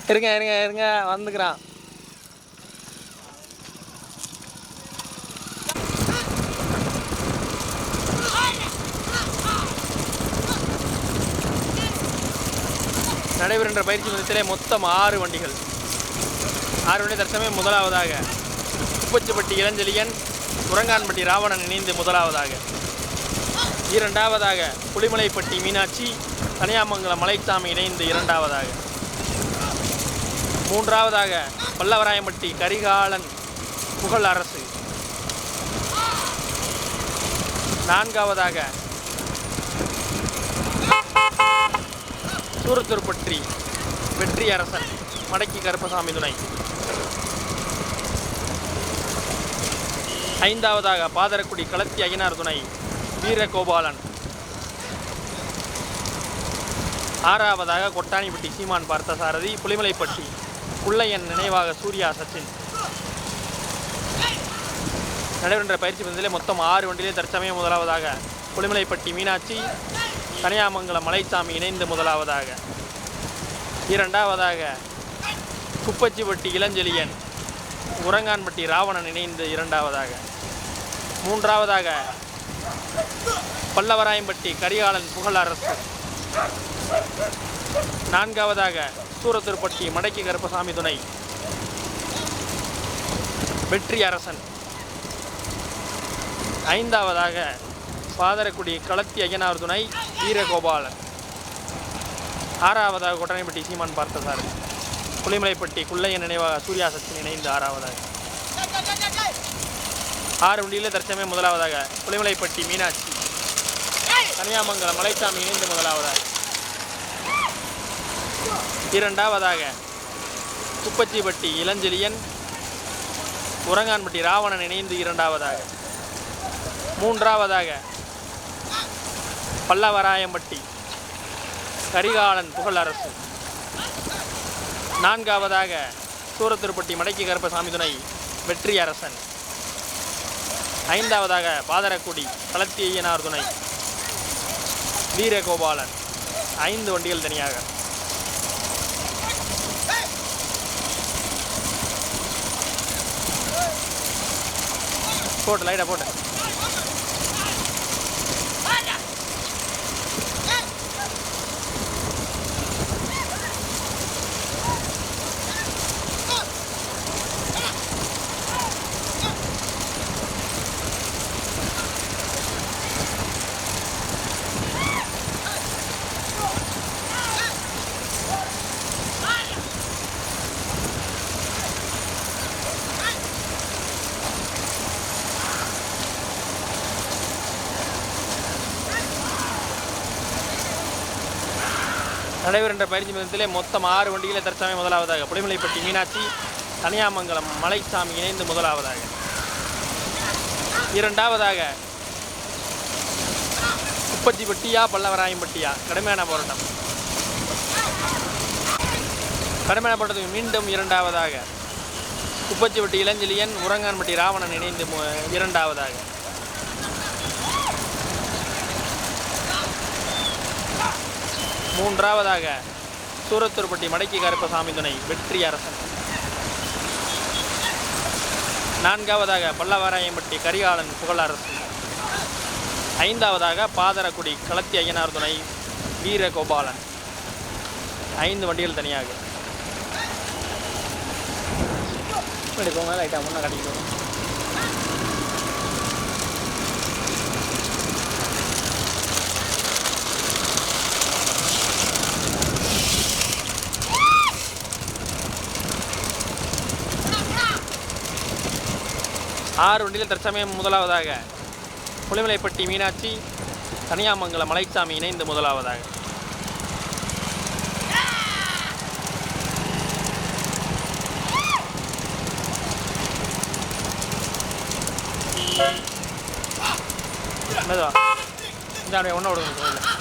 இருங்க இருங்க இருங்க வந்துக்கிறான். நடைபெறுகின்ற பயிற்சி மையத்திலே மொத்தம் 6 வண்டிகள். 6 வண்டி தற்சமயம் முதலாவதாக குப்பச்சிப்பட்டி இளஞ்செழியன், உரங்கான்பட்டி ராவணன் இணைந்து முதலாவதாக. இரண்டாவதாக புலிமலைப்பட்டி மீனாட்சி, கனியாமங்கலம் மலைச்சாமி இணைந்து இரண்டாவதாக. மூன்றாவதாக பல்லவராயம்பட்டி கரிகாலன் புகழ் அரசு. நான்காவதாக சூரத்தூர்பட்டி வெற்றி அரசன் மடக்கி கருப்பசாமி துணை. ஐந்தாவதாக பாதரக்குடி களத்தி ஐயனார் துணை வீரகோபாலன். ஆறாவதாக கொட்டானிப்பட்டி சீமான் பார்த்தசாரதி, புலிமலைப்பட்டி குள்ளையன் நினைவாக சூர்யா சச்சின். நடைபெற்ற பயிற்சி பந்தத்திலே மொத்தம் 6 வண்டியிலே தற்சமயம் முதலாவதாக புலிமலைப்பட்டி மீனாட்சி, கனியாமங்கலம் மலைச்சாமி இணைந்து முதலாவதாக. இரண்டாவதாக குப்பச்சிப்பட்டி இளஞ்செழியன், உரங்கான்பட்டி ராவணன் இணைந்து இரண்டாவதாக. மூன்றாவதாக பல்லவராயம்பட்டி கரிகாலன் புகழ் அரசு. நான்காவதாக சூரத்தூர்பட்டி மடக்கி கருப்பசாமி துணை வெற்றி அரசன். ஐந்தாவதாக பாதரக்குடி களத்தி ஐயனார் துணை வீரகோபாலன். ஆறாவதாக கொட்டனைப்பட்டி சீமான் பார்த்தசாரதி, புலிமலைப்பட்டி குள்ளையன் நினைவாக சூர்யா சச்சின் இணைந்து ஆறாவதாக. 6 வண்டியிலே தற்சமயம் முதலாவதாக புலிமலைப்பட்டி மீனாட்சி, கனியாமங்கலம் மலைச்சாமி இணைந்து முதலாவதாக. இரண்டாவதாக குப்பச்சிப்பட்டி இளஞ்செழியன், உரங்கான்பட்டி ராவணன் இணைந்து இரண்டாவதாக. மூன்றாவதாக பல்லவராயம்பட்டி கரிகாலன் புகழ் அரசு. நான்காவதாக சூரத்தூர்பட்டி மடக்கி கருப்பசாமி துணை வெற்றி அரசன். ஐந்தாவதாக பாதரக்குடி களத்தி ஐயனார் துணை வீரகோபாலன். 5 வண்டிகள் தனியாக. போட்டு லைட்டாக போட்டு. நடைபெறுகின்ற பயிற்சி மையத்திலே மொத்தம் 6 வண்டிகளை தற்சமயம் முதலாவதாக புலிமலைப்பட்டி மீனாட்சி, கனியாமங்கலம் மலைச்சாமி இணைந்து முதலாவதாக. இரண்டாவதாக குப்பச்சிப்பட்டியா பல்லவராயம்பட்டியா கடுமையான போராட்டம். கடுமையான போராட்டத்துக்கு மீண்டும் இரண்டாவதாக குப்பச்சிப்பட்டி இளஞ்செழியன், உரங்கான்பட்டி ராவணன் இணைந்து இரண்டாவதாக. மூன்றாவதாக சூரத்தூர்பட்டி மடக்கி கருப்பசாமி துணை வெற்றி அரசன். நான்காவதாக பல்லவராயம்பட்டி கரிகாலன் புகழ் அரசு. ஐந்தாவதாக பாதரக்குடி களத்தி ஐயனார் துணை வீரகோபாலன். 5 வண்டிகள் தனியாக. போங்க லைட்டாக முன்னே கட்டிக்கிட்டு. ஆறு வண்டியில் தற்சமயம் முதலாவதாக புலிமலைப்பட்டி மீனாட்சி, கனியாமங்கலம் மலைச்சாமி இணைந்து முதலாவதாக. இந்த ஒன்று விடுங்க.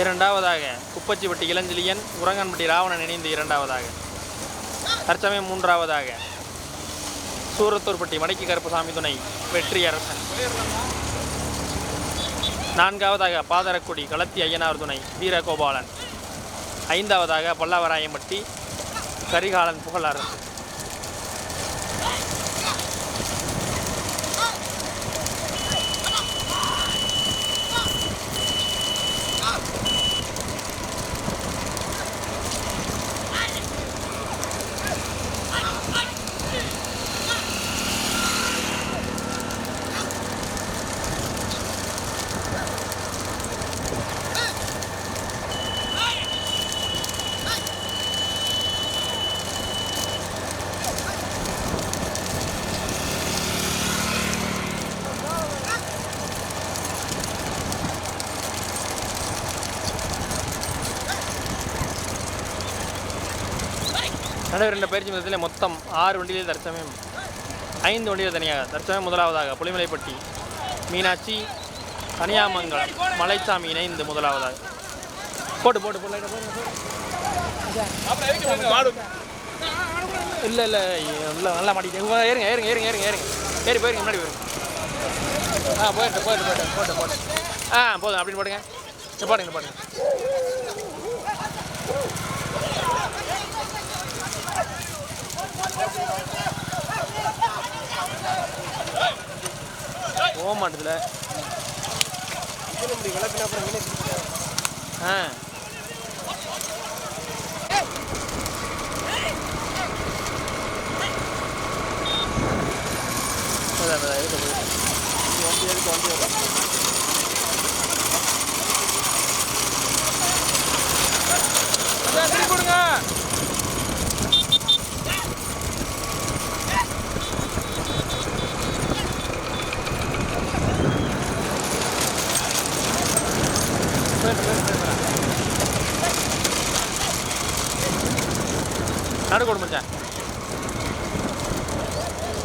இரண்டாவதாக குப்பச்சிப்பட்டி இளஞ்செழியன், உரங்கான்பட்டி ராவணன் இணைந்து இரண்டாவதாக. தற்சமயம் மூன்றாவதாக சூரத்தூர்பட்டி மடக்கி கருப்புசாமி துணை வெற்றி அரசன். நான்காவதாக பாதரக்குடி களத்தி ஐயனார் துணை வீரகோபாலன். ஐந்தாவதாக பல்லவராயம்பட்டி கரிகாலன் புகழரசு. நடுவர் என்ற பயிற்சி மையத்தில் மொத்தம் 6 வண்டிகளில் தற்சமயம் 5 வண்டிகள் தனியாக. தற்சமயம் முதலாவதாக புலிமலைப்பட்டி மீனாட்சி கனியாமங்கலம் மலைச்சாமி இணைந்து முதலாவதாக. போட்டு போட்டு போட்டு இல்லை இல்லை இல்லை நல்லா மாட்டிக்கிட்டு ஏறுங்க ஏறுங்க ஏறுங்க ஏறுங்க ஏறுங்க ஏறி போயிருங்க முன்னாடி போயிருங்க. போயிட்டு போயிட்டு போயிட்டு போட்டு போட்டு போதும் அப்படின்னு போடுங்க. பாடுங்க பாடுங்க. போக மாட்டதுல கொடுங்க. நடுக்கோடு முடிச்சேன்.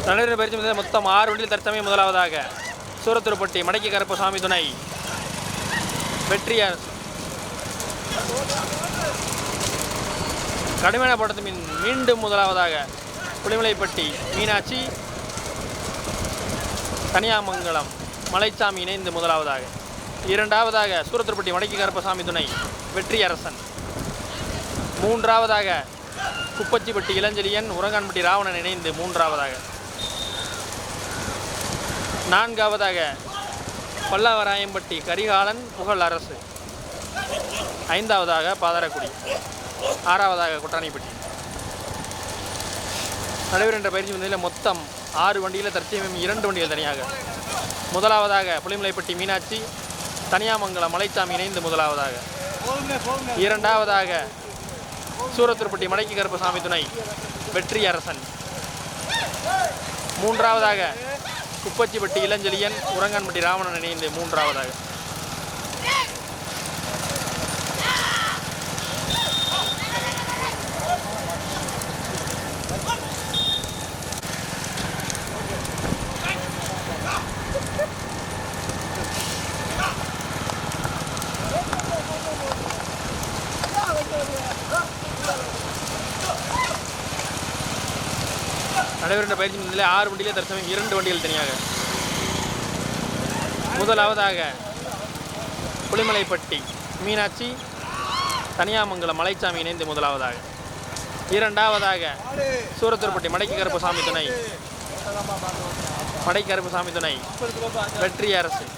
நடுவர் பயிற்சி மொத்தம் 6 வண்டியில் தற்சமயம் முதலாவதாக சூரத்தூர்பட்டி மடக்கி கருப்புசாமி துணை வெற்றியார். கடுமையான படத்து மீண்டும் முதலாவதாக புலிமலைப்பட்டி மீனாட்சி கனியாமங்கலம் மலைச்சாமி இணைந்து முதலாவதாக. இரண்டாவதாக சூரத்தூர்பட்டி மடக்கி கருப்புசாமி துணை வெற்றி அரசன். மூன்றாவதாக குப்பச்சிப்பட்டி இளஞ்செழியன் உரங்கான்பட்டி ராவணன் இணைந்து மூன்றாவதாக. நான்காவதாக பல்லவராயம்பட்டி கரிகாலன் புகழ் அரசு. ஐந்தாவதாக பாதரக்குடி. ஆறாவதாக குட்டாணிப்பட்டி. நடைபெறும் என்ற பயிற்சி பந்தயத்தில் மொத்தம் 6 வண்டியில் தற்சமயம் 2 வண்டிகள் தனியாக. முதலாவதாக புலிமலைப்பட்டி மீனாட்சி கனியாமங்கலம் மலைச்சாமி இணைந்து முதலாவதாக. இரண்டாவதாக சூரத்தூர்பட்டி மடக்கி கருப்புசாமி துணை வெற்றி அரசன். மூன்றாவதாக குப்பச்சிப்பட்டி இளஞ்செழியன் உரங்கான்பட்டி ராவணன் இணைந்து மூன்றாவதாக. நடைபெறுகின்ற பயிற்சி நிலையில் 6 வண்டியிலே தற்சமயம் 2 வண்டிகள் தனியாக. முதலாவதாக புலிமலைப்பட்டி மீனாட்சி கனியாமங்கலம் மலைச்சாமி இணைந்து முதலாவதாக. இரண்டாவதாக சூரத்தூர்பட்டி மடக்கி கருப்புசாமி துணை வெற்றி அரசன்.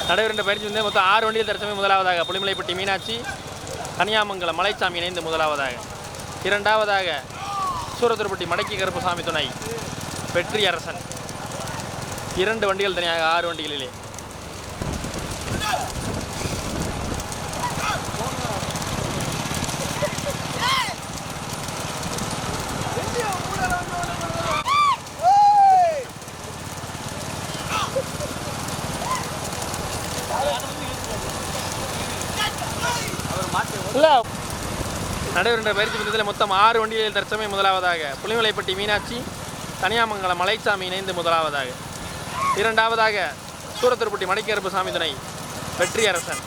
நடைபெறுகின்ற பயிற்சி மொத்தம் 6 வண்டியில் தற்சமயம் முதலாவதாக புலிமலைப்பட்டி மீனாட்சி கனியாமங்கலம் மலைச்சாமி இணைந்து முதலாவதாக. இரண்டாவதாக சூரத்தூர்பட்டி மடக்கி கருப்புசாமி துணை வெற்றி அரசன். 2 வண்டிகள் தனியாக 6 வண்டிகளிலே. நடைபெறுகின்ற பயிற்சி பந்தயத்தில் மொத்தம் 6 வண்டிகளில் தற்சமயம் முதலாவதாக புலிமலைப்பட்டி மீனாட்சி, தனியாமங்கலம் மலைச்சாமி இணைந்து முதலாவதாக. இரண்டாவதாக சூரத்துருப்பட்டி மடைக்கருப்பு சாமி துணை வெற்றியரசன்.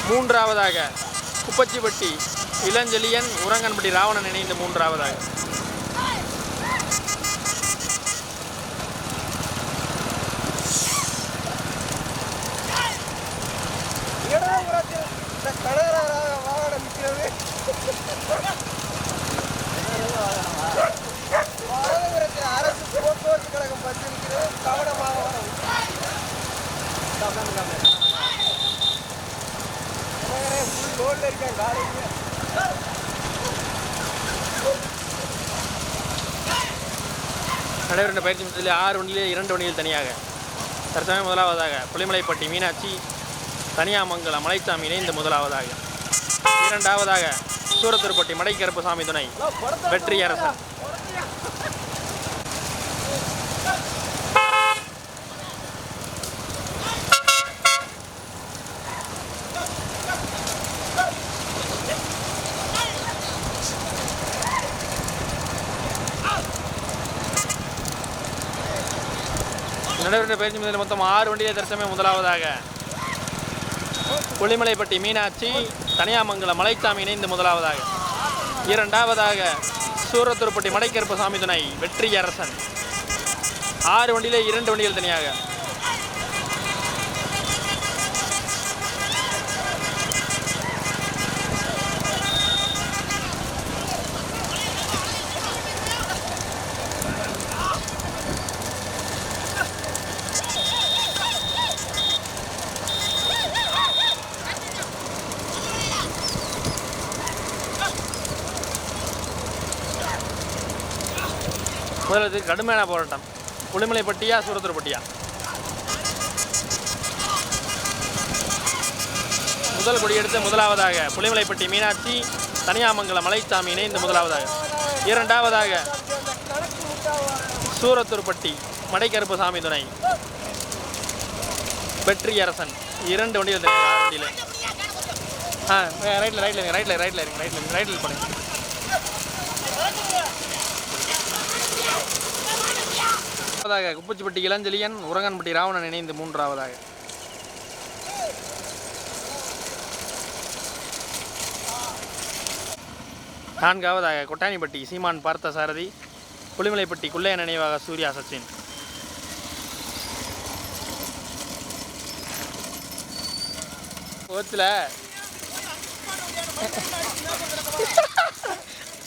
மூன்றாவதாக குப்பச்சிப்பட்டி இளஞ்செழியன், உரங்கன்பட்டி ராவணன் இணைந்து மூன்றாவதாக. அரசு போக்குவரத்து கழகம் பற்றிருக்கிறது. கவனமாக ரோட்ல இருக்கேன் காலையில். நடைபெறுகின்ற பயிற்சி மன்றத்தில் 6 வண்டியில் 2 வண்டிகள் தனியாக. தற்சமயம் முதலாவதாக புலிமலைப்பட்டி மீனாட்சி, தனியாமங்கலம் மலைச்சாமி இணைந்து முதலாவதாக. இரண்டாவதாக சூரத்துருப்பட்டி மடைக்கருப்பு சாமி துணை வெற்றியரசன். நடைபெற்ற பயிற்சி முதலில் மொத்தம் 6 வண்டியில் தற்சமயம் முதலாவதாக புலிமலைப்பட்டி மீனாட்சி, தனியாமங்கலம் மலைச்சாமி இணைந்து முதலாவதாக. இரண்டாவதாக சூரத்துருப்பட்டி மடைக்கருப்பு சாமி துணை வெற்றியரசன். 6 வண்டியிலே 2 வண்டிகள் தனியாக. முதல்ல கடுமையான போராட்டம். புலிமலைப்பட்டியா சூரத்துருப்பட்டியா? முதல் கொடியெடுத்து முதலாவதாக புலிமலைப்பட்டி மீனாட்சி, தனியாமங்கலம் மலைச்சாமி இணைந்து முதலாவதாக. இரண்டாவதாக சூரத்துருப்பட்டி மடைக்கருப்பு சாமி துணை வெற்றியரசன். 2 வண்டிகள் தனியாக. 6 வண்டியில் ரைட்டில் பண்ணுங்க. குப்பச்சிப்பட்டி இளஞ்செழியன், உரங்கன்பட்டி ராவணன் இணைந்து மூன்றாவதாக. நான்காவதாக கொட்டானிப்பட்டி சீமான் பார்த்த சாரதி, புலிமலைப்பட்டி குள்ளைய நினைவாக சூர்யா சச்சின். கோத்தில்